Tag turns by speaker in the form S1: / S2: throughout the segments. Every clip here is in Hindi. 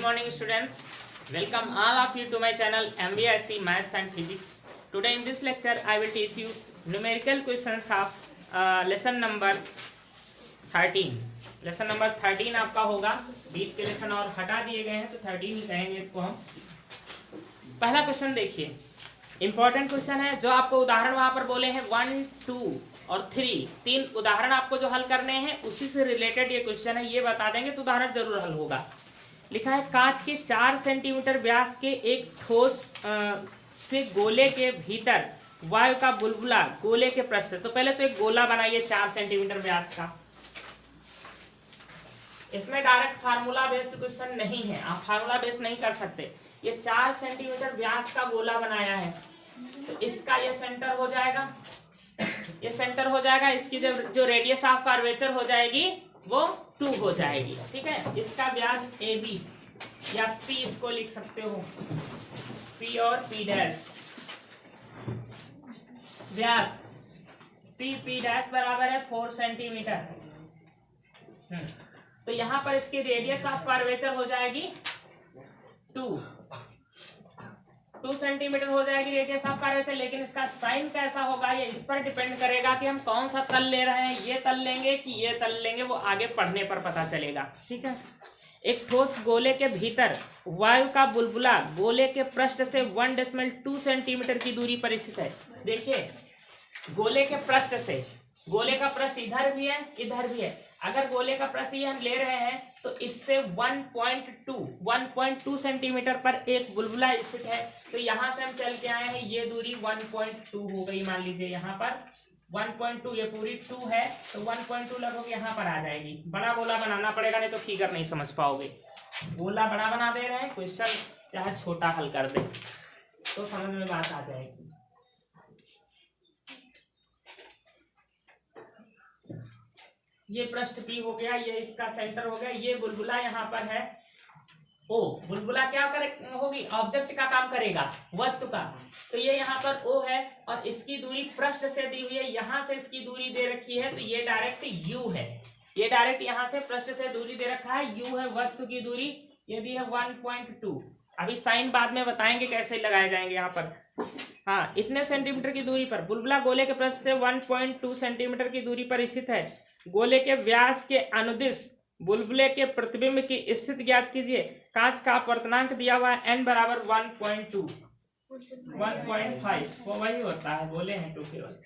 S1: morning students, welcome all of you to my channel MBSC Maths and Physics. Today in this lecture I will teach you numerical questions of lesson number 13. Lesson number 13 आपका होगा, बीच के लेसन और हटा दिए गए हैं तो 13 ही कहेंगे इसको हम। पहला क्वेश्चन देखिए, इंपॉर्टेंट क्वेश्चन है। जो आपको उदाहरण वहां पर बोले हैं 1, 2 और 3, 3 उदाहरण आपको जो हल करने हैं उसी से रिलेटेड ये क्वेश्चन है। ये बता देंगे तो उदाहरण जरूर हल होगा। लिखा है कांच के 4 सेंटीमीटर व्यास के एक ठोस के गोले के भीतर वायु का बुलबुला गोले के पृष्ठ से। तो पहले तो एक गोला बनाइए 4 सेंटीमीटर व्यास का। इसमें डायरेक्ट फार्मूला बेस्ड क्वेश्चन नहीं है, आप फार्मूला बेस्ड नहीं कर सकते। ये 4 सेंटीमीटर व्यास का गोला बनाया है तो इसका ये सेंटर हो जाएगा, ये सेंटर हो जाएगा। इसकी जो रेडियस ऑफ कर्वेचर हो जाएगी वो 2 हो जाएगी। ठीक है, इसका व्यास AB या P इसको लिख सकते हो, P और P डैश। व्यास P डैश बराबर है 4 सेंटीमीटर। तो यहां पर इसकी रेडियस ऑफ कर्वेचर हो जाएगी 2 सेंटीमीटर हो जाएगी रेडियस ऑफ कर्वेचर। लेकिन इसका साइन कैसा होगा ये इस पर डिपेंड करेगा कि हम कौन सा तल ले रहे हैं, ये तल लेंगे कि ये तल लेंगे, वो आगे पढ़ने पर पता चलेगा। ठीक है, एक ठोस गोले के भीतर वायु का बुलबुला गोले के पृष्ठ से 1.2 सेंटीमीटर की दूरी पर स्थित है। देखिए, गोले के पृष्ठ से, गोले का पृष्ठ इधर भी है इधर भी है। अगर गोले का पृष्ठ ये हम ले रहे हैं तो इससे 1.2 सेंटीमीटर पर एक बुलबुला स्थित है। तो यहां से हम चल के आए हैं, ये दूरी 1.2 हो गई। मान लीजिए यहाँ पर 1.2, ये पूरी 2 है तो 1.2 लगभग यहाँ पर आ जाएगी। बड़ा गोला बनाना पड़ेगा, नहीं तो फिगर नहीं समझ पाओगे। गोला बड़ा बना दे रहे हैं, क्वेश्चन चाहे छोटा हल कर दे तो समझ में बात आ जाएगी। ये पृष्ठ P हो गया, ये इसका सेंटर हो गया, ये बुलबुला यहाँ पर है O। बुलबुला क्या होगी, ऑब्जेक्ट का काम करेगा, वस्तु का। तो ये यहाँ पर O है और इसकी दूरी पृष्ठ से दी हुई है, यहाँ से इसकी दूरी दे रखी है तो ये डायरेक्ट U है। ये डायरेक्ट यहाँ से पृष्ठ से दूरी दे रखा है, U है वस्तु की दूरी, ये दी है 1.2। अभी साइन बाद में बताएंगे कैसे लगाए जाएंगे यहाँ पर। हाँ, इतने सेंटीमीटर की दूरी पर बुलबुला गोले के पृष्ठ से 1.2 सेंटीमीटर की दूरी पर स्थित है। गोले के व्यास के अनुदिश बुलबुले के प्रतिबिंब की स्थिति ज्ञात कीजिए। कांच का अपवर्तनांक दिया हुआ है n बराबर 1.2, 1.5 वो वही होता है, बोले हैं 2 केवल।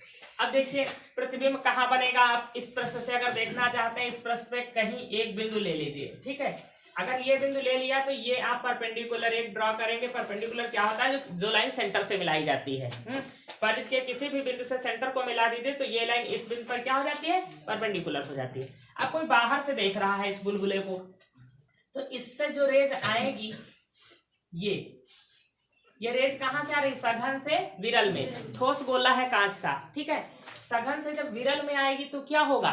S1: अब देखिए प्रतिबिंब कहाँ बनेगा। आप इस प्रश्न से अगर देखना चाहते हैं, इस प्रश्न पे कहीं एक बिंदु ले लीजिए। ठीक है, अगर ये बिंदु ले लिया तो ये आप परपेंडिकुलर एक ड्रॉ करेंगे। परपेंडिकुलर क्या होता है, जो लाइन सेंटर से मिलाई जाती है। पर के किसी भी बिंदु से सेंटर को मिला दीजिए तो ये लाइन इस बिंदु पर क्या हो जाती है, परपेंडिकुलर हो जाती है। अब कोई बाहर से देख रहा है इस बुलबुले को तो इससे जो रेज आएगी, ये रेज कहां से आ रही, सघन से विरल में। ठोस गोला है कांच का, ठीक है। सघन से जब विरल में आएगी तो क्या होगा,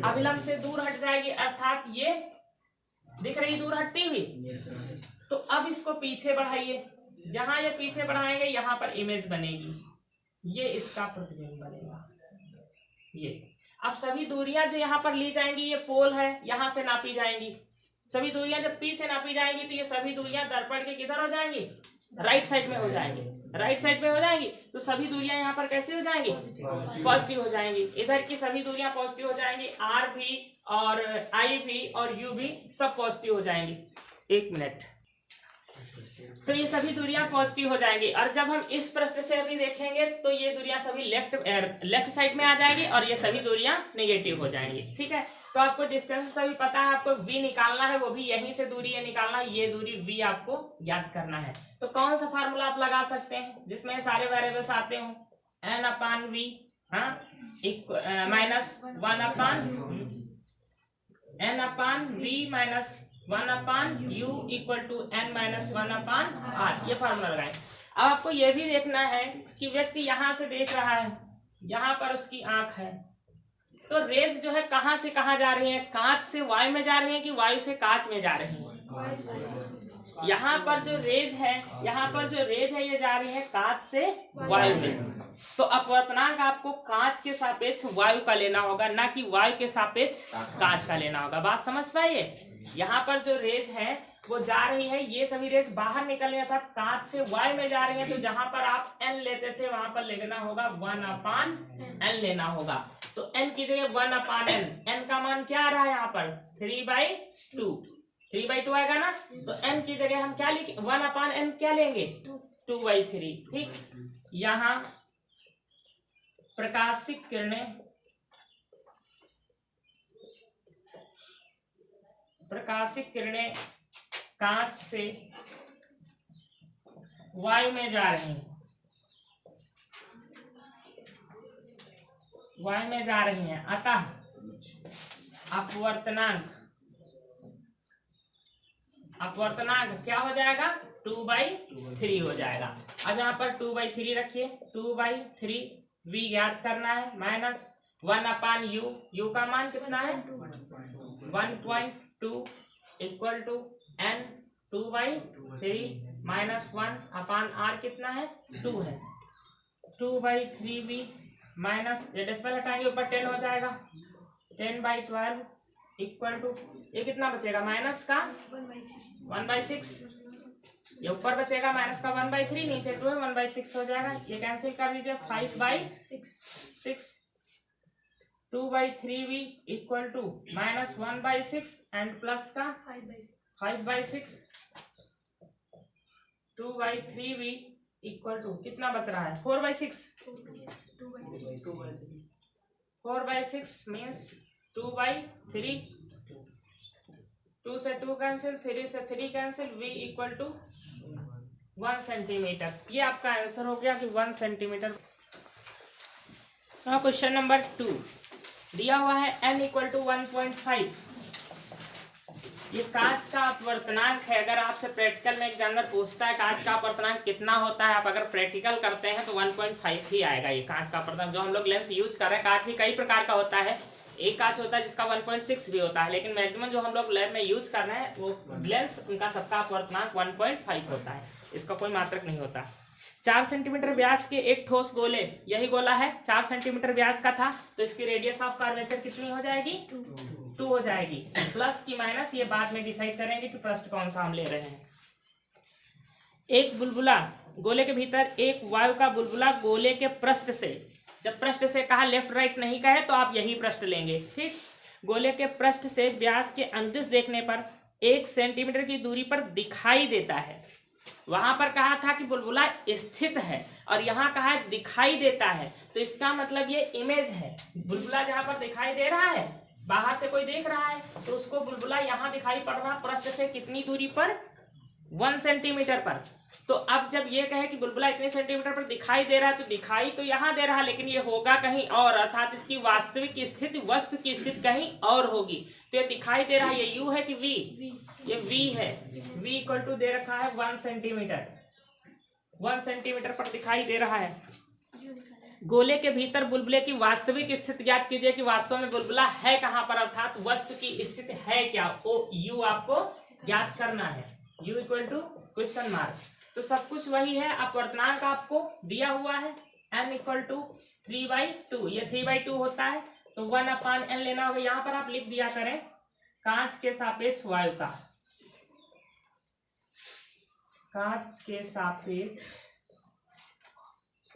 S1: अभिलंब से दूर हट जाएगी, अर्थात ये दिख रही दूर हटती हुई। तो अब इसको पीछे बढ़ाइए, जहां ये पीछे बढ़ाएंगे यहाँ पर इमेज बनेगी, ये इसका प्रतिबिंब बनेगा। ये अब सभी दूरियां जो यहाँ पर ली जाएंगी, ये पोल है, यहाँ से नापी जाएंगी। सभी दूरियां जब P से नापी जाएंगी तो ये सभी दूरियां दर्पण के किधर हो जाएंगी, राइट साइड में हो जाएंगी। राइट साइड में हो जाएंगी तो सभी दूरियां यहाँ पर कैसे हो जाएंगी, पॉजिटिव हो जाएंगी। इधर की सभी दूरियां पॉजिटिव हो जाएंगी, R भी और I भी और U भी सब पॉजिटिव हो जाएंगी। 1 मिनट, तो ये सभी दूरियां पॉजिटिव हो जाएंगी। और जब हम इस प्रश्न से अभी देखेंगे तो ये दूरियां सभी लेफ्ट साइड में आ जाएंगी और ये सभी दूरियां नेगेटिव हो जाएंगी। ठीक है, तो आपको डिस्टेंस सभी पता है, आपको V निकालना है, वो भी यहीं से दूरी है निकालना है, ये दूरी V आपको ज्ञात करना है। तो कौन सा फार्मूला आप लगा सकते हैं जिसमें सारे वेरिएबल्स आते हो, n/v, हाँ, माइनस 1/v-1/u = n-1/r। ये फार्मूला लगाएं। अब आपको ये भी देखना है कि व्यक्ति यहाँ से देख रहा है, यहाँ पर उसकी आंख है, तो रेज जो है कहाँ से कहाँ जा रही है, कांच से वायु में जा रही है कि वायु से कांच में जा रही है, यहाँ पर जो रेज है, यहाँ पर जो रेज है ये जा रही है कांच से वायु में। तो अपवर्तनांक आपको कांच के सापेक्ष वायु का लेना होगा, ना कि वायु के सापेक्ष कांच का लेना होगा। बात समझ पाइए? यहाँ पर जो रेज है वो जा रही है, ये सभी रेज बाहर निकल रही है अर्थात कांच से वायु में जा रही है। तो जहां पर आप n लेते थे वहां पर लेना होगा 1/n लेना होगा। तो n की जगह 1/n, n का मान क्या आ रहा है यहाँ पर 3/2, 3/2 आएगा ना। तो n की जगह हम क्या लिखें, 1/n क्या लेंगे 2/3। ठीक, यहाँ प्रकाशिक किरणें कांच से वायु में जा रही हैं, वायु में जा रही हैं। अतः अपवर्तनांक क्या हो जाएगा 2/3 हो जाएगा। अब यहाँ पर 2/3 रखिए, 2/3 v ज्ञात करना है माइनस 1/u, u का मान कितना है 1.2 equal to n 2/3 minus 1/r कितना है 2 है। 2/3v माइनस ये डेसिमल हटाएंगे ऊपर 10 हो जाएगा, 10/12 इक्वल टू ये कितना बचेगा माइनस का 1/6, ये ऊपर बचेगा माइनस का 1/3, नीचे 2 है 1/6 हो जाएगा। ये कैंसिल कर दीजिए 5/6, 2/3v equal to minus 1/6 and plus का 5/6, 2/3v इक्वल टू कितना बच रहा है 4/6, 4/6 मीन्स 2/3, 2 से 2 कैंसिल, 3 से 3 cancel, v equal to 1 centimetre. ये आपका आंसर हो गया कि 1 सेंटीमीटर। क्वेश्चन नंबर 2 दिया हुआ है n इक्वल टू 1.5। ये कांच का अपवर्तनांक है। अगर आपसे प्रैक्टिकल में एग्जामिनर पूछता है कांच का अपवर्तनांक कितना होता है, आप अगर प्रैक्टिकल करते हैं तो 1.5 ही आएगा। ये कांच का अपवर्तनांक जो हम लोग लेंस यूज कर रहे हैं, कांच भी कई प्रकार का होता है। एक कांच होता है जिसका 1.6 भी होता है, लेकिन मैक्सिमम जो हम लोग लैब में यूज कर रहे हैं वो लेंस उनका सबका अपवर्तनांक 1.5 होता है, इसका कोई मात्रक नहीं होता। 4 सेंटीमीटर व्यास के एक ठोस गोले, यही गोला है 4 सेंटीमीटर व्यास का था, तो इसकी रेडियस ऑफ कर्वेचर कितनी हो जाएगी 2 हो जाएगी। प्लस की माइनस ये बाद में डिसाइड करेंगे कि पृष्ठ कौन सा हम ले रहे हैं। एक बुलबुला गोले के भीतर, एक वायु का बुलबुला गोले के पृष्ठ से, जब पृष्ठ से कहा लेफ्ट राइट नहीं कहे तो आप यही पृष्ठ लेंगे। ठीक, गोले के पृष्ठ से व्यास के अनुदिश देखने पर 1 सेंटीमीटर की दूरी पर दिखाई देता है। वहां पर कहा था कि बुलबुला स्थित है और यहाँ कहा है दिखाई देता है, तो इसका मतलब ये इमेज है। बुलबुला जहां पर दिखाई दे रहा है, बाहर से कोई देख रहा है तो उसको बुलबुला यहाँ दिखाई पड़ रहा पृष्ठ से कितनी दूरी पर 1 सेंटीमीटर पर। तो अब जब ये कहे कि बुलबुला इतने सेंटीमीटर पर दिखाई दे रहा है, तो दिखाई तो यहाँ दे रहा है लेकिन ये होगा कहीं और, अर्थात इसकी वास्तविक स्थिति, वस्तु की स्थिति कहीं और होगी। तो ये दिखाई दे रहा है, ये u है कि v, ये v है। v इक्वल टू दे रखा है 1 सेंटीमीटर, 1 सेंटीमीटर पर दिखाई दे रहा है। गोले के भीतर बुलबुले की वास्तविक स्थिति ज्ञात कीजिए कि वास्तव में बुलबुला है कहाँ पर, अर्थात वस्तु की स्थिति है क्या, ओ u आपको ज्ञात करना है। u equal to question mark. तो सब कुछ वही है, अपवर्तनांक आपको दिया हुआ है n इक्वल टू 3/2, ये 3/2 होता है तो 1/n लेना होगा। यहाँ पर आप लिख दिया करें कांच के सापेक्ष वायु का, कांच के सापेक्ष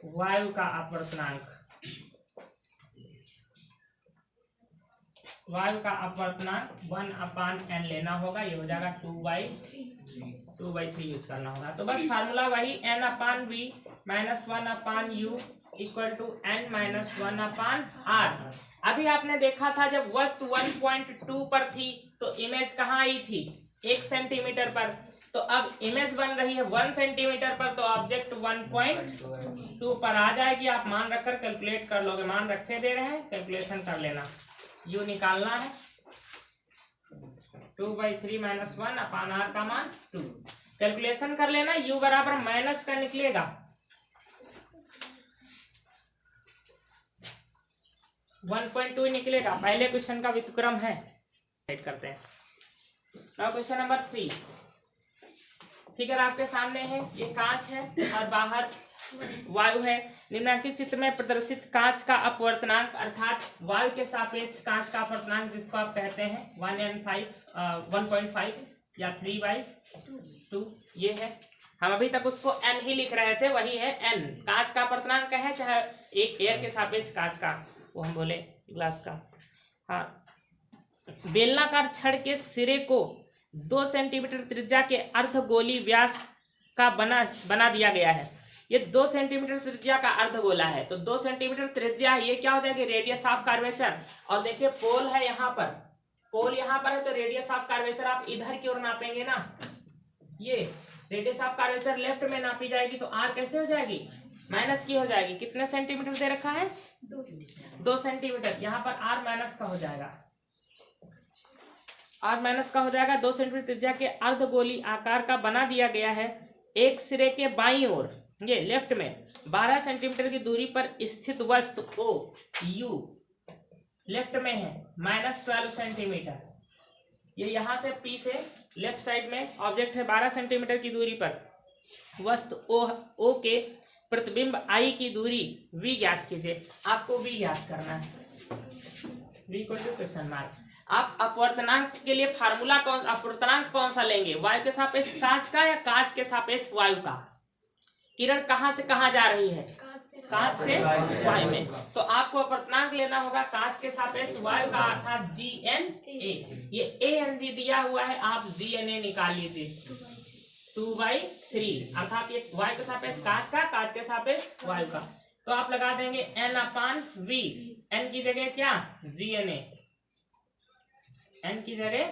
S1: वायु का अपवर्तनांक, वायु का अपवर्तनांक 1/n लेना होगा। ये हो जाएगा 2/3 यूज करना होगा। तो बस फार्मूला वही n/v minus 1/u equal to n minus 1/r। अभी आपने देखा था जब वस्तु 1.2 पर थी तो इमेज कहाँ आई थी 1 सेंटीमीटर पर, तो अब इमेज बन रही है 1 सेंटीमीटर पर, तो ऑब्जेक्ट 1.2 पर आ जाएगी। आप मान रखकर कैलकुलेट कर लोगे, मान रखे दे रहे हैं, कैलकुलेशन कर लेना। u निकालना है 2/3 माइनस 1/r का मान 2, कैलकुलेशन कर लेना। u बराबर माइनस का निकलेगा 1.2 निकलेगा। पहले क्वेश्चन का व्युत्क्रम है, करते हैं। नाउ क्वेश्चन नंबर 3, फिगर आपके सामने है, ये कांच है और बाहर वायु है। निम्नलिखित चित्र में प्रदर्शित कांच का अपवर्तनांक अर्थात वायु के सापेक्ष कांच का अपवर्तनांक जिसको आप कहते हैं 1.5 या 3/2 ये है। हम अभी तक उसको n ही लिख रहे थे, वही है n। कांच का अपवर्तनांक है, चाहे एक एयर के सापेक्ष कांच का, वो हम बोले ग्लास का। हाँ, बेलनाकार छड़ के सिरे को 2 सेंटीमीटर त्रिज्या के अर्धगोली व्यास का बना दिया गया है। ये 2 सेंटीमीटर त्रिज्या का अर्धगोला है, तो 2 सेंटीमीटर त्रिज्या है, ये क्या हो जाएगी रेडियस ऑफ कर्वेचर। और देखिए पोल है यहाँ पर, पोल यहाँ पर है, तो रेडियस ऑफ कर्वेचर आप इधर की ओर नापेंगे ना, ये रेडियस ऑफ कर्वेचर लेफ्ट में नापी जाएगी, तो आर कैसे हो जाएगी माइनस की हो जाएगी। कितने सेंटीमीटर दे रखा है 2 सेंटीमीटर, यहाँ पर आर माइनस का हो जाएगा, आर माइनस का हो जाएगा। 2 सेंटीमीटर त्रिज्या के अर्धगोली आकार का बना दिया गया है। एक सिरे के बाईं ओर ये लेफ्ट में 12 सेंटीमीटर की दूरी पर स्थित वस्तु ओ यू लेफ्ट में है -12 सेंटीमीटर। ये यहां से पी से लेफ्ट साइड में ऑब्जेक्ट है 12 सेंटीमीटर की दूरी पर। वस्तु ओ के प्रतिबिंब आई की दूरी v ज्ञात कीजिए। आपको v ज्ञात करना है, v को क्वेश्चन मार्क। आप अपवर्तनांक के लिए फार्मूला अपवर्तनांक कौन सा लेंगे, वायु के सापेक्ष कांच का या कांच के सापेक्ष वायु का। किरण कहां से कहां जा रही है, कांच से वायु में, तो आपको अपवर्तनांक लेना होगा कांच के सापेक्ष वायु का अर्थात GNA। ये ANG दिया हुआ है, आप GNA निकाल लीजिए 2/3 अर्थात ये वायु के सापेक्ष कांच का, कांच के सापेक्ष वायु का। तो आप लगा देंगे N/V, N की जगह क्या GNA, N की जगह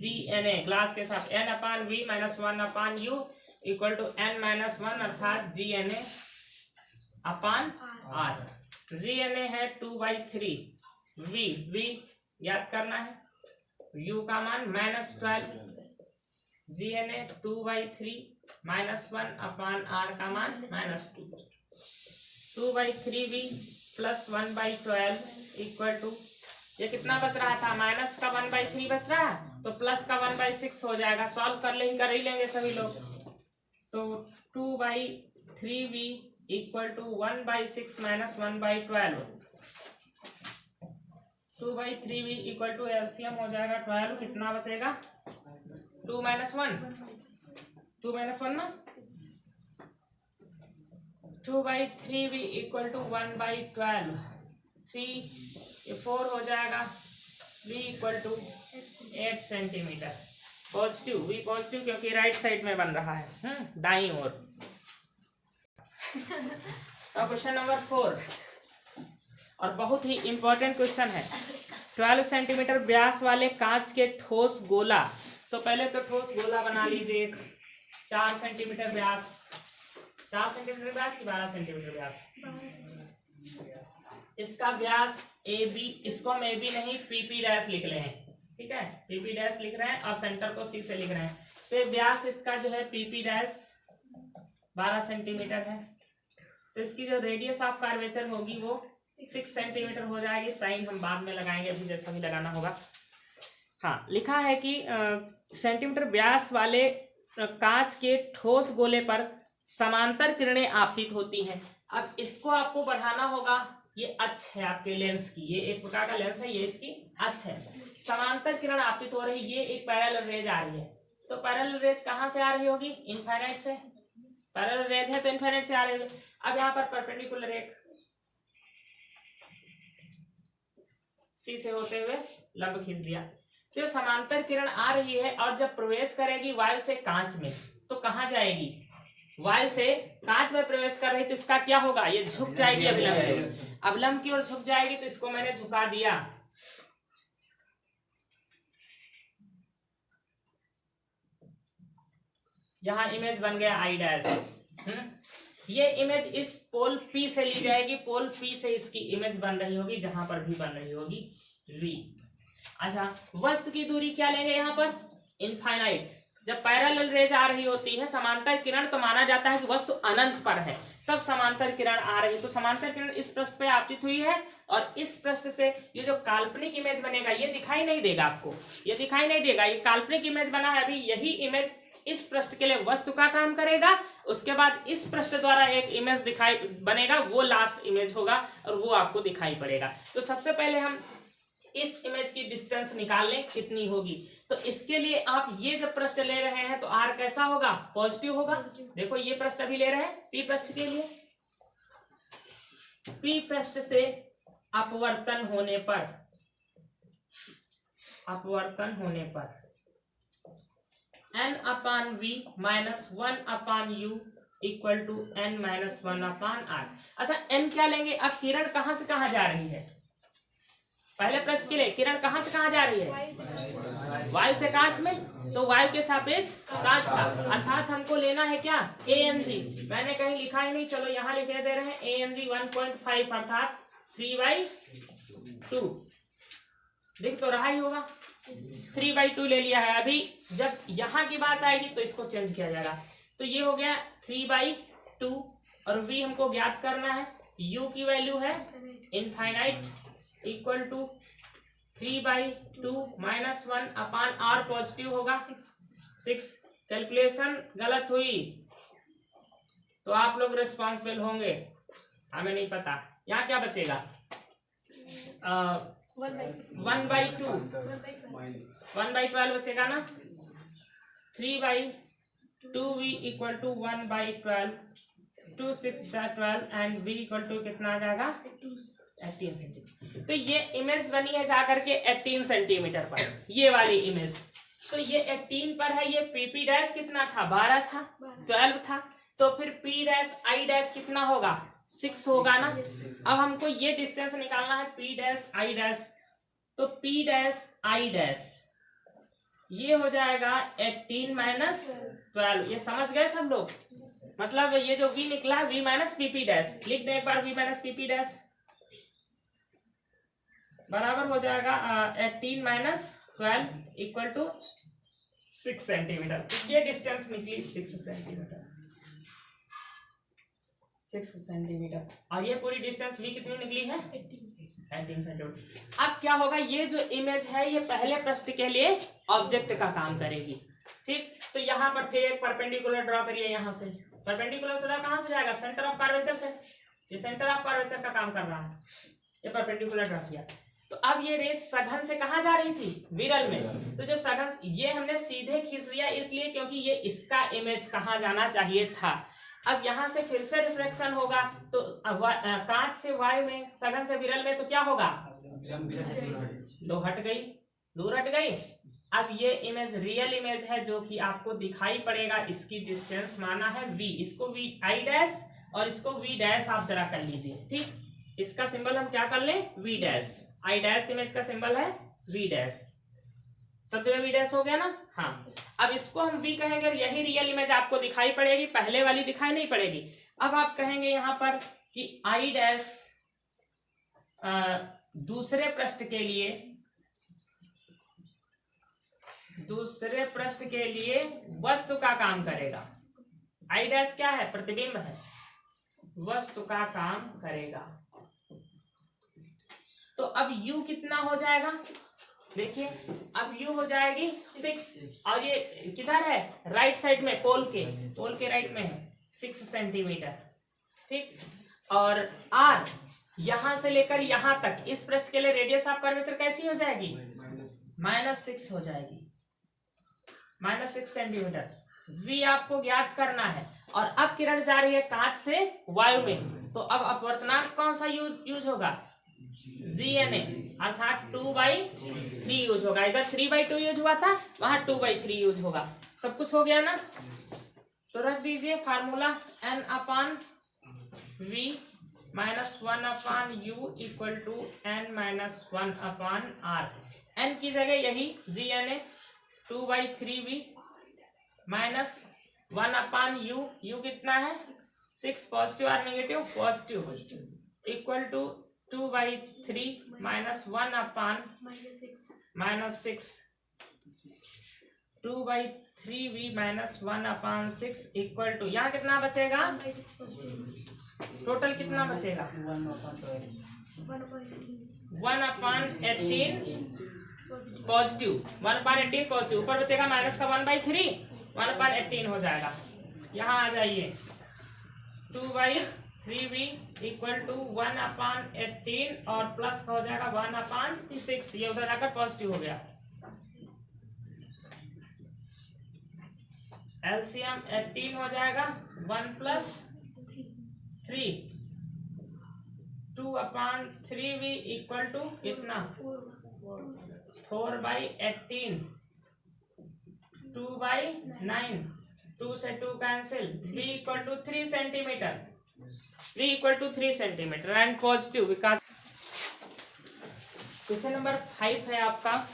S1: GNA ग्लास के साथ N/V - 1/U equal to N-1 अर्थात GNA अपॉन R। GNA है 2/3, V याद करना है, U का मान -12, GNA 2/3 -1 अपॉन R का मान -2। 2/3V + 1/12 इक्वल टू, ये कितना बच रहा था माइनस का 1/3 बच रहा है, तो प्लस का 1/6 हो जाएगा। सॉल्व कर ही लेंगे सभी लोग, तो 2/3V equal to 1/6 - 1/12। 2/3V equal to LCM हो जाएगा 12, कितना बचेगा 2 - 1, 2 - 1 ना, 2/3V इक्वल टू 1/12, 3 4 हो जाएगा, V equal to 8 centimetre. Positive, V positive क्योंकि राइट साइड में बन रहा है दाईं ओर। क्वेश्चन नंबर 4 और बहुत ही इंपॉर्टेंट क्वेश्चन है। 12 सेंटीमीटर व्यास वाले कांच के ठोस गोला, तो पहले तो ठोस गोला बना लीजिए। 4 सेंटीमीटर व्यास, 4 सेंटीमीटर व्यास की 12 सेंटीमीटर व्यास, इसका व्यास AB, इसको हम AB नहीं PP डैश लिख रहे हैं, ठीक है, PP डैश लिख रहे हैं और सेंटर को C से लिख रहे हैं। तो व्यास इसका जो है PP डैश 12 सेंटीमीटर है, तो इसकी जो रेडियस ऑफ कर्वेचर होगी वो 6 सेंटीमीटर हो जाएगी। साइन हम बाद में लगाएंगे, अभी जैसा भी लगाना होगा। हाँ, लिखा है कि सेंटीमीटर व्यास वाले कांच के ठोस गोले पर समांतर किरणें आपतित होती हैं। अब इसको आपको बढ़ाना होगा, ये अक्ष है आपके लेंस की, ये एक प्रकार का लेंस है, ये इसकी अक्ष है। समांतर किरण आपतित हो रही, ये एक पैरेलल रेज आ रही है, तो पैरेलल रेज कहाँ से आ रही होगी, इनफाइनाइट से। पैरेलल रेज है तो इनफाइनाइट से आ रही होगी। अब यहाँ पर परपेंडिकुलर एक C से होते हुए लंब खींच दिया, तो समांतर किरण आ रही है और जब प्रवेश करेगी वायु से कांच में, तो कहाँ जाएगी, वायु से कांच में प्रवेश कर रही, तो इसका क्या होगा, ये झुक जाएगी अवलंब की ओर झुक जाएगी। तो इसको मैंने झुका दिया, यहाँ इमेज बन गया I'। ये इमेज इस पोल P से ली जाएगी, पोल P से इसकी इमेज बन रही होगी, जहां पर भी बन रही होगी V। अच्छा, वस्तु की दूरी क्या लेंगे यहाँ पर, इनफाइनाइट। जब पैरेलल रेज आ रही होती है समांतर किरण, तो माना जाता है कि वस्तु अनंत पर है, तब समांतर किरण आ रही। तो समांतर किरण इस पृष्ठ पे आपतित हुई है और इस पृष्ठ से ये जो काल्पनिक इमेज बनेगा ये दिखाई नहीं देगा आपको, ये दिखाई नहीं देगा, ये काल्पनिक इमेज बना है। अभी यही इमेज इस पृष्ठ के लिए वस्तु का काम करेगा, उसके बाद इस पृष्ठ द्वारा एक इमेज दिखाई बनेगा, वो लास्ट इमेज होगा और वो आपको दिखाई पड़ेगा। तो सबसे पहले हम इस इमेज की डिस्टेंस निकाल लें कितनी होगी। तो इसके लिए आप ये जब पृष्ठ ले रहे हैं तो आर कैसा होगा, पॉजिटिव होगा। देखो ये पृष्ठ अभी ले रहे हैं पी पृष्ठ के लिए, पी पृष्ठ से अपवर्तन होने पर n upon V minus 1 upon U equal to n minus 1 upon R. अच्छा n क्या लेंगे, अब किरण कहां से कहां जा रही है, पहले प्रश्न के लिए किरण कहां से कहां जा रही है, वायु से कांच में, तो वायु के सापेक्ष कांच का, अर्थात हमको लेना है क्या, ANG। मैंने कहीं लिखा ही नहीं, चलो यहाँ लिखे दे रहे हैं ANG 1.5 अर्थात 3/2। देख तो रहा ही होगा, 3/2 ले लिया है। अभी जब यहाँ की बात आएगी तो इसको चेंज किया जाएगा। तो ये हो गया 3/2 और v हमको ज्ञात करना है, u की वैल्यू है infinite equal to 3/2 minus 1 upon R positive होगा 6। कैलकुलेशन गलत हुई तो आप लोग रिस्पॉन्सिबल होंगे, हमें नहीं पता। यहाँ क्या बचेगा, 1/12 बचेगा ना, 3/2v equal to 1/12, 2 6 12 and v equal to कितना आ जाएगा 18 सेंटीमीटर। तो ये इमेज बनी है जाकर के 18 सेंटीमीटर पर, ये वाली इमेज। तो ये 18 पर है, ये पी डैश कितना था, 12 था, 12 था, तो फिर पी डैश आई डैश कितना होगा, 6 होगा ना। अब हमको ये डिस्टेंस निकालना है पी डैश आई डैश, तो पी डैश आई डैश ये हो जाएगा 18 माइनस 12। ये समझ गए सब लोग, मतलब ये जो v निकला v माइनस पीपी डैश, लिख दें एक बार v माइनस पीपी डैश बराबर हो जाएगा 18 माइनस 12 इक्वल टू 6 सेंटीमीटर। ये डिस्टेंस निकली 6 सेंटीमीटर, 6 सेंटीमीटर, और ये पूरी डिस्टेंस v कितनी निकली है 18 सेंटीमीटर। अब क्या होगा, ये जो इमेज है ये पहले पृष्ठ के लिए ऑब्जेक्ट का काम करेगी, ठीक। तो यहाँ पर फिर एक परपेंडिकुलर ड्रॉ करिए, यहाँ से परपेंडिकुलर से कहाँ से जाएगा, सेंटर ऑफ कर्वेचर से, ये सेंटर ऑफ कर्वेचर का काम कर रहा है, ये परपेंडिकुलर ड्रॉ किया। तो अब ये रेत सघन से कहाँ जा रही थी, विरल में। तो जब सघन, ये हमने सीधे खींच लिया इसलिए क्योंकि ये इसका इमेज कहाँ जाना चाहिए था। अब यहाँ से फिर से रिफ्लेक्शन होगा, तो कांच से वायु में, सघन से विरल में, तो क्या होगा, दो हट गई, दूर हट गई। अब ये इमेज रियल इमेज है जो कि आपको दिखाई पड़ेगा, इसकी डिस्टेंस माना है v, इसको v आई डैश और इसको v डैश आप जरा कर लीजिए, ठीक। इसका सिंबल हम क्या कर लें, v dash, I dash image का सिंबल है v डैश, सब जगह v डैश हो गया ना। हाँ, अब इसको हम v कहेंगे और यही रियल इमेज आपको दिखाई पड़ेगी, पहले वाली दिखाई नहीं पड़ेगी। अब आप कहेंगे यहाँ पर कि आई डैश दूसरे पृष्ठ के लिए वस्तु का काम करेगा। आई डैश क्या है, प्रतिबिंब है, वस्तु का काम करेगा। तो अब u कितना हो जाएगा, देखिए अब u हो जाएगी 6, और ये किधर है, राइट साइड में, पोल के राइट में है 6 सेंटीमीटर, ठीक। और r यहां से लेकर यहां तक इस पृष्ठ के लिए रेडियस ऑफ कर्वेचर कैसी हो जाएगी, -6 हो जाएगी, -6 सेंटीमीटर। v आपको ज्ञात करना है, और अब किरण जा रही है कांच से वायु में, तो अब अपवर्तनांक कौन सा यूज होगा, GNA, अर्थात 2/3 यूज होगा। इधर 3/2 यूज हुआ था, वहां 2/3 यूज होगा। सब कुछ हो गया ना, तो रख दीजिए formula n upon v minus 1 upon u equal to n minus 1 upon r। n की जगह यही GNA 2/3v minus 1 upon u कितना है 6, पॉजिटिव और negative, positive, equal to 2/3 minus 1 upon -6, 2/3v minus 1 upon 6 equal to, यहाँ कितना बचेगा, टोटल कितना बचेगा 1/18 पॉजिटिव, 1/18 पॉजिटिव, ऊपर बचेगा माइनस का 1/3, 1/18 हो जाएगा। यहाँ आ जाइए 2/3v इक्वल टू 1/18 और प्लस का हो जाएगा 1/6, ये उधर जाकर पॉजिटिव हो गया। एलसीएम 18 हो जाएगा, 1 + 3, 2/3v इक्वल टू कितना 4/18, 2/9, 2 से 2 cancel, v equal to 3 centimetre, v equal to 3 centimetre and positive विकास। क्वेश्चन नंबर 5 है आपका,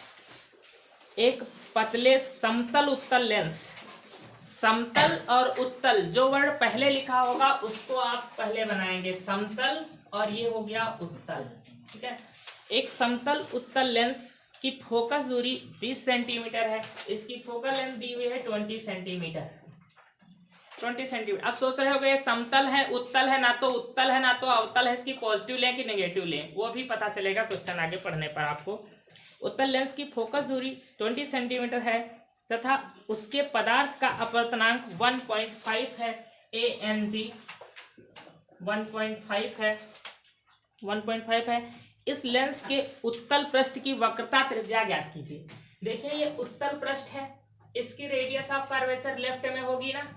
S1: एक पतले समतल उत्तल लेंस, समतल और उत्तल जो वर्ड पहले लिखा होगा उसको आप पहले बनाएंगे, समतल और ये हो गया उत्तल, ठीक है। एक समतल उत्तल लेंस की फोकस दूरी 20 सेंटीमीटर है, इसकी फोकल लेंथ दी हुई है 20 सेंटीमीटर, 20 सेंटीमीटर। अब सोच रहे होगे समतल है उत्तल है, ना तो उत्तल है ना तो अवतल है, इसकी पॉजिटिव लें कि नेगेटिव लें, वो भी पता चलेगा क्वेश्चन आगे पढ़ने पर आपको। उत्तल लेंस की फोकस दूरी 20 सेंटीमीटर है तथा उसके पदार्थ का अपवर्तनांक 1.5 है, ANG 1.5 है, 1.5 है। इस लेंस के उत्तल पृष्ठ की वक्रता त्रिज्या ज्ञात कीजिए। देखिए ये उत्तल पृष्ठ है, इसकी रेडियस ऑफ कर्वेचर लेफ्ट में होगी ना,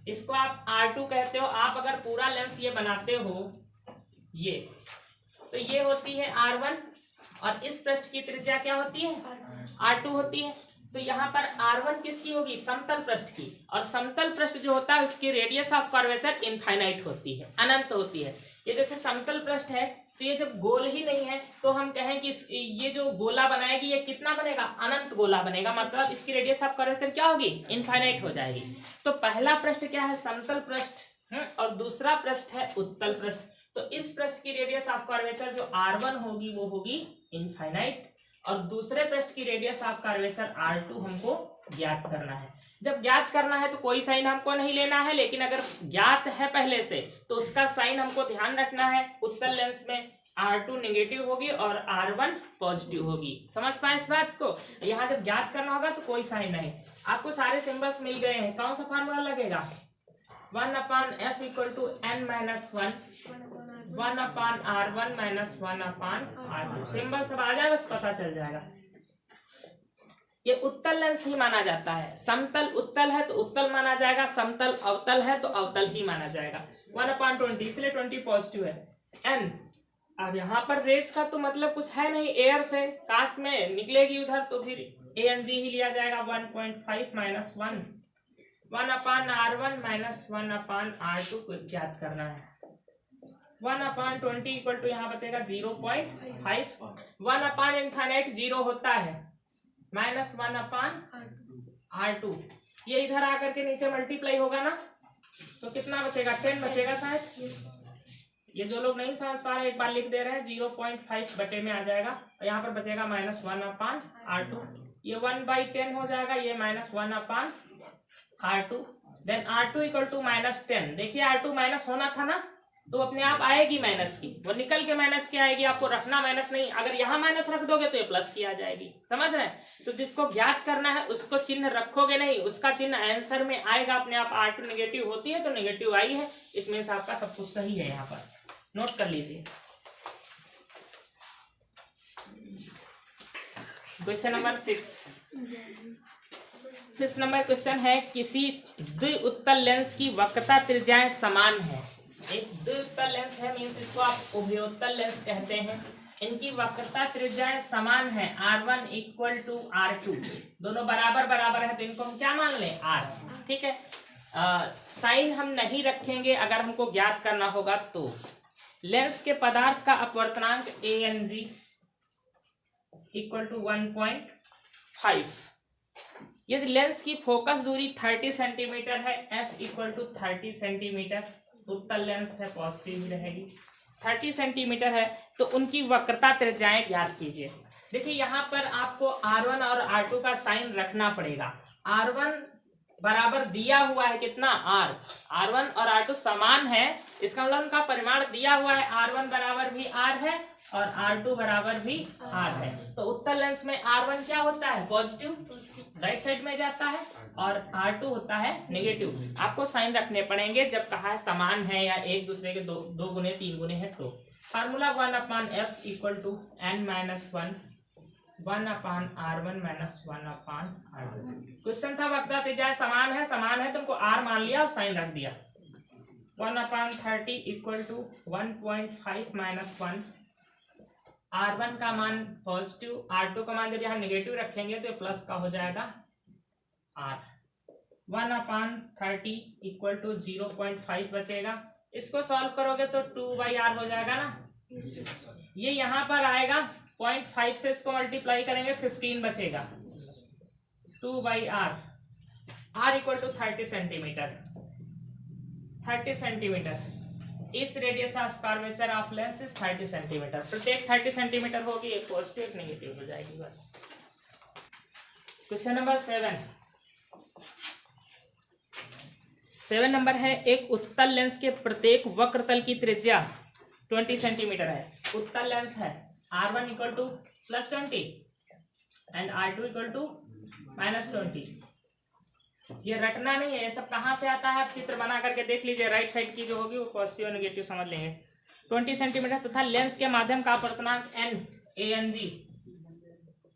S1: इसको आप R2 कहते हो। आप अगर पूरा लेंस ये बनाते हो ये, तो ये होती है R1 और इस पृष्ठ की त्रिज्या क्या होती है R2 होती है। तो यहाँ पर R1 किसकी होगी, समतल पृष्ठ की, और समतल पृष्ठ जो होता है उसकी रेडियस ऑफ कर्वेचर इनफाइनाइट होती है, अनंत होती है। ये जैसे समतल पृष्ठ है तो ये जब गोल ही नहीं है तो हम कहें कि ये जो गोला बनाएगी ये कितना बनेगा, अनंत गोला बनेगा, मतलब इसकी रेडियस ऑफ कर्वेचर क्या होगी, इनफाइनाइट हो जाएगी। तो पहला पृष्ठ क्या है, समतल पृष्ठ, और दूसरा पृष्ठ है उत्तल पृष्ठ। तो इस पृष्ठ की रेडियस ऑफ कर्वेचर जो R1 होगी वो होगी इनफाइनाइट, और दूसरे पृष्ठ की रेडियस ऑफ कर्वेचर R2 हमको ज्ञात करना है। जब ज्ञात करना है तो कोई साइन हमको नहीं लेना है, लेकिन अगर ज्ञात है पहले से तो उसका साइन हमको ध्यान रखना है। उत्तल लेंस में R2 नेगेटिव होगी और R1 पॉजिटिव होगी, समझ पाए इस बात को। यहाँ जब ज्ञात करना होगा तो कोई साइन नहीं, आपको सारे सिंबल्स मिल गए हैं। कौन सा फार्मूला लगेगा, 1/f = n-1, 1/R1 - 1/R2। Symbol सब आ जाए बस पता चल जाएगा। ये उत्तल लेंस ही माना जाता है, समतल उत्तल है तो उत्तल माना जाएगा, समतल अवतल है तो अवतल ही माना जाएगा। 1/20, इसलिए 20 पॉजिटिव है। n, अब यहाँ पर रेज का तो मतलब कुछ है नहीं, एयर से कांच में निकलेगी उधर, तो फिर ANG ही लिया जाएगा। 1.5 - 1, 1/R1 - 1/R2 को ज्ञात करना है। 1/20 = यहाँ बचेगा 0.5, 1/∞ 0 होता है, -1/R2, ये इधर आकर के नीचे मल्टीप्लाई होगा ना, तो कितना बचेगा, 10 बचेगा शायद। ये जो लोग नहीं समझ पा रहे एक बार लिख दे रहे हैं, 0.5 बटे में आ जाएगा, और यहाँ पर बचेगा -1/R2, ये 1/10 हो जाएगा, ये -1/R2, देन R2 = -10। देखिए R2 माइनस होना था ना, तो अपने आप आएगी माइनस की, वो निकल के माइनस की आएगी, आपको रखना माइनस नहीं, अगर यहाँ माइनस रख दोगे तो ये प्लस की आ जाएगी, समझ रहे हैं। तो जिसको ज्ञात करना है उसको चिन्ह रखोगे नहीं, उसका चिन्ह आंसर में आएगा अपने आप। R2 नेगेटिव होती है तो नेगेटिव आई है, इसमें आपका सब कुछ सही है, यहाँ पर नोट कर लीजिए। क्वेश्चन नंबर 6 नंबर क्वेश्चन है, किसी द्विउत्तल लेंस की वक्रता त्रिज्याएं समान है। एक द्विउत्तल लेंस है, मींस इसको आप उभयोत्तल लेंस कहते हैं। इनकी वक्रता त्रिज्याएं समान है, R1 = R2, दोनों बराबर बराबर है, तो इनको हम क्या मान लें, R, ठीक है। साइन हम नहीं रखेंगे अगर हमको ज्ञात करना होगा तो। लेंस के पदार्थ का अपवर्तनांक ANG = 1.5। यदि लेंस की फोकस दूरी 30 सेंटीमीटर है, f = 30 सेंटीमीटर, उत्तल लेंस है पॉजिटिव ही रहेगी, 30 सेंटीमीटर है, तो उनकी वक्रता त्रिज्याएं ज्ञात कीजिए। देखिए यहाँ पर आपको R1 और R2 का साइन रखना पड़ेगा। R1 बराबर दिया हुआ है कितना आर, R1 और R2 समान है, इसका मतलब उनका परिमाण दिया हुआ है, R1 बराबर भी R है और R2 बराबर भी R है। तो उत्तल लेंस में R1 क्या होता है, पॉजिटिव, राइट साइड में जाता है, और R2 होता है नेगेटिव। आपको साइन रखने पड़ेंगे जब कहा है समान है या एक दूसरे के दो गुने 3 गुने है तो। Formula 1/f equal to n minus 1/R1 minus 1/R2। Question था वक्ता त्रिज्या समान है तुमको R मान लिया और साइन रख दिया। 1/30 इक्वल टू 1.5 माइनस 1। R1 का मान पॉजिटिव, R2 का मान जब यहाँ नेगेटिव रखेंगे तो प्लस का हो जाएगा R। 1/30 इक्वल टू 0.5 बचेगा। इसको सॉल्व करोगे तो 2/R हो जाएगा ना, ये यहाँ पर आएगा 0.5 से इसको मल्टीप्लाई करेंगे 15 बचेगा, 2/R। R equal to 30 centimetre. 30 centimetre each radius of curvature of lens is 30 centimetre. प्रत्येक 30 सेंटीमीटर होगी, एक पॉजिटिव एक नेगेटिव हो जाएगी बस। क्वेश्चन नंबर 7 नंबर है, एक उत्तल लेंस के प्रत्येक वक्रतल की त्रिज्या 20 सेंटीमीटर है। उत्तल लेंस है, R1 equal to +20 and R2 equal to -20। ये रटना नहीं है, ये सब कहाँ से आता है आप चित्र बना करके देख लीजिए, राइट साइड की जो होगी वो पॉजिटिव और नेगेटिव समझ लेंगे। 20 सेंटीमीटर तथा लेंस के माध्यम का अपवर्तनांक N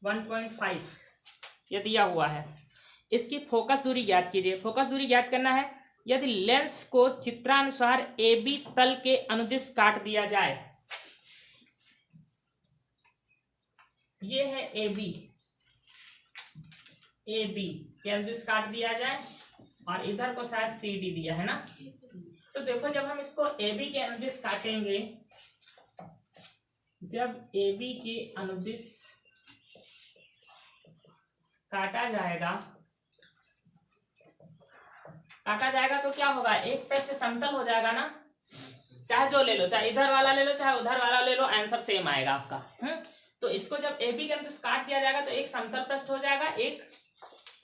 S1: 1.5 ये दिया हुआ है। इसकी फोकस दूरी ज्ञात कीजिए। फोकस दूरी ज्ञात करना है, यदि लेंस को चित्रानुसार AB तल के अनुदिश काट दिया जाए, ये है AB के अनुदिश काट दिया जाए और इधर को शायद CD दिया है ना। तो देखो जब हम इसको AB के अनुदिश काटेंगे, जब AB के अनुदिश काटा जाएगा तो क्या होगा, एक पृष्ठ समतल हो जाएगा ना, चाहे जो ले लो, चाहे इधर वाला ले लो चाहे उधर वाला ले लो, आंसर सेम आएगा आपका। तो इसको जब AB के अनुदिश काट दिया जाएगा तो एक समतल पृष्ठ हो जाएगा, एक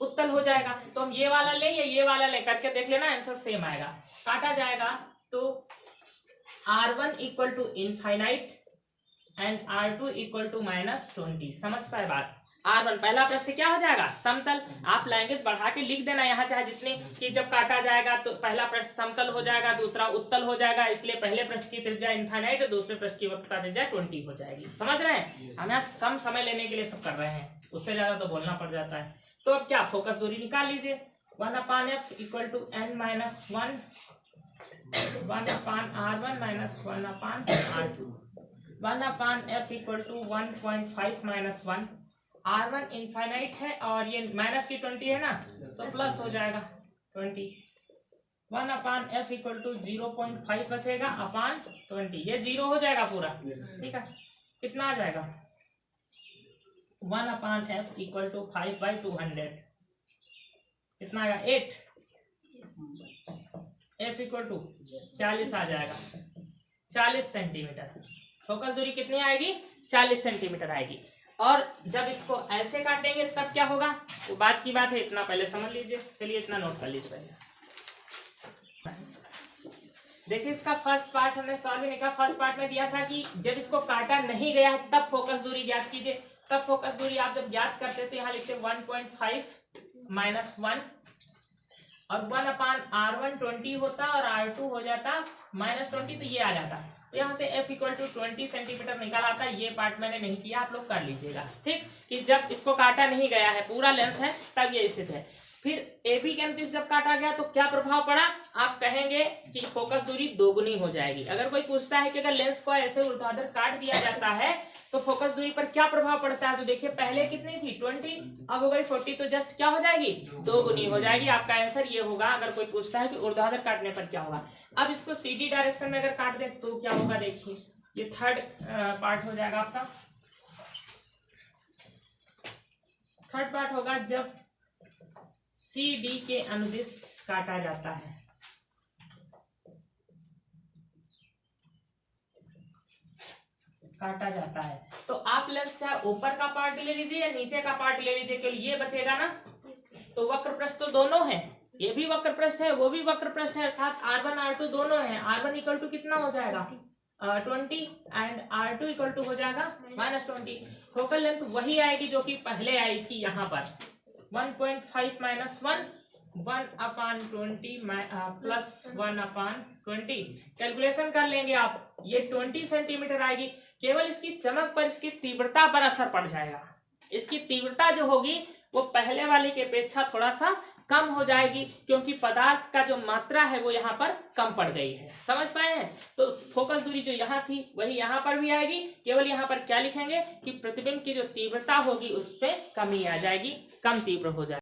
S1: उत्तल हो जाएगा। तो हम ये वाला ले या ये वाला ले करके देख लेना, आंसर सेम आएगा। काटा जाएगा तो R1 equal to infinite and R2 equal to -20। समझ पाए बात। R1 पहला पृष्ठ क्या हो जाएगा, समतल। आप लैंग्वेज बढ़ा के लिख देना यहाँ चाहे जितनी, कि जब काटा जाएगा तो पहला पृष्ठ समतल हो जाएगा, दूसरा उत्तल हो जाएगा, इसलिए पहले पृष्ठ की त्रिज्या इनफाइनाइट और दूसरे पृष्ठ की वक्रता त्रिज्या 20 हो जाएगी। समझ रहे हैं, हम आज कम समय लेने के लिए सब कर रहे हैं, उससे ज्यादा तो बोलना पड़ जाता है। तो अब क्या, फोकस दूरी निकाल लीजिए। 1/f equal to n minus 1 1/R1 minus 1/R2। 1/f equal to 1.5 minus 1। R1 infinite है और ये माइनस की 20 है ना, तो प्लस हो जाएगा 20। 1/f इक्वल टू 0.5 बचेगा अपान 20, ये 0 हो जाएगा पूरा, ठीक है। कितना आ जाएगा, 1/f इक्वल टू 5/200, कितना आएगा 8। f इक्वल टू 40 आ जाएगा, 40 सेंटीमीटर। फोकस दूरी कितनी आएगी, 40 सेंटीमीटर आएगी। और जब इसको ऐसे काटेंगे तब क्या होगा, वो बात की बात है, इतना पहले समझ लीजिए। चलिए इतना नोट कर लीजिए पहले। देखिए इसका फर्स्ट पार्ट हमने सॉल्व नहीं किया। फर्स्ट पार्ट में दिया था कि जब इसको काटा नहीं गया है तब फोकस दूरी ज्ञात कीजिए। तब फोकस दूरी आप जब ज्ञात करते तो यहाँ लिखते 1.5 माइनस 1 और 1/R1 20 होता और R2 हो जाता -20, तो ये आ जाता। यहाँ से f इक्वल टू 20 सेंटीमीटर निकाला था। ये पार्ट मैंने नहीं किया, आप लोग कर लीजिएगा, ठीक। कि जब इसको काटा नहीं गया है, पूरा लेंस है, तब ये स्थित है। फिर AB के अनुदिश जब काटा गया तो क्या प्रभाव पड़ा, आप कहेंगे कि फोकस दूरी दोगुनी हो जाएगी। अगर कोई पूछता है कि अगर लेंस को ऐसे ऊर्ध्वाधर काट दिया जाता है तो फोकस दूरी पर क्या प्रभाव पड़ता है, तो देखिए पहले कितनी थी 20, अब हो गई 40, तो जस्ट क्या हो जाएगी, दोगुनी हो जाएगी। आपका आंसर ये होगा अगर कोई पूछता है कि ऊर्ध्वाधर काटने पर क्या होगा। अब इसको CD डायरेक्शन में अगर काट दे तो क्या होगा, देखिए ये थर्ड पार्ट हो जाएगा आपका। थर्ड पार्ट होगा जब CD के अनुदिश काटा जाता है, तो आप लेंस चाहे ऊपर का पार्ट ले लीजिए या नीचे का पार्ट ले लीजिए, क्योंकि ये बचेगा ना। तो वक्र पृष्ठ तो दोनों है, ये भी वक्र पृष्ठ है, वो भी वक्र पृष्ठ है, अर्थात R1 R2 दोनों है। R1 इक्वल टू कितना हो जाएगा 20 एंड R2 इक्वल टू हो जाएगा -20। फोकल लेंथ वही आएगी जो कि पहले आई थी यहाँ पर 1.5 माइनस 1/20 प्लस 1/20। कैलकुलेशन कर लेंगे आप, ये 20 सेंटीमीटर आएगी। केवल इसकी चमक पर इसकी तीव्रता पर असर पड़ जाएगा। इसकी तीव्रता जो होगी वो पहले वाले की अपेक्षा थोड़ा सा कम हो जाएगी, क्योंकि पदार्थ का जो मात्रा है वो यहाँ पर कम पड़ गई है। समझ पाए हैं? तो फोकस दूरी जो यहाँ थी वही यहाँ पर भी आएगी। केवल यहाँ पर क्या लिखेंगे कि प्रतिबिंब की जो तीव्रता होगी उस पर कमी आ जाएगी, कम तीव्र हो जाएगी।